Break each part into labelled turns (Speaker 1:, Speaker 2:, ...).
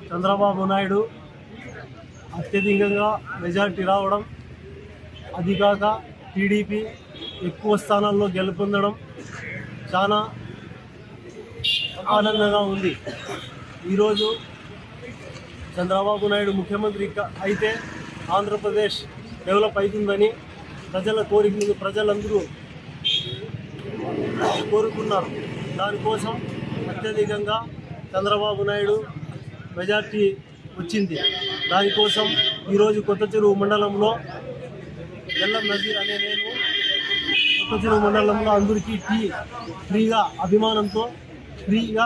Speaker 1: చంద్రబాబు నాయుడు అత్యధికంగా మెజారిటీ రావడం, అదిగాక టీడీపీ ఎక్కువ స్థానాల్లో గెలుపొందడం చాలా ఆనందంగా ఉంది. ఈరోజు చంద్రబాబు నాయుడు ముఖ్యమంత్రి అయితే ఆంధ్రప్రదేశ్ డెవలప్ అవుతుందని ప్రజలందరూ కోరుకున్నారు. దానికోసం అత్యధికంగా చంద్రబాబు నాయుడు మెజార్టీ వచ్చింది. దానికోసం ఈరోజు కొత్త చెరువు మండలంలో ఎల్లం నజీర్ అనే నేను కొత్త చెరువు మండలంలో అందరికీ టీ ఫ్రీగా అభిమానంతో ఫ్రీగా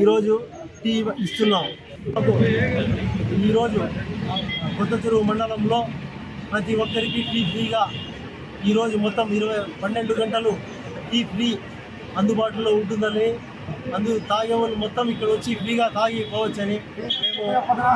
Speaker 1: ఈరోజు టీ ఇస్తున్నాం. ఈరోజు కొత్త చెరువు మండలంలో ప్రతి ఒక్కరికి టీ ఫ్రీగా ఈరోజు మొత్తం 12 గంటలు టీ ఫ్రీ అందుబాటులో ఉంటుందని తాగేవాళ్ళు మొత్తం ఇక్కడ వచ్చి ఫ్రీగా తాగిపోవచ్చని మేము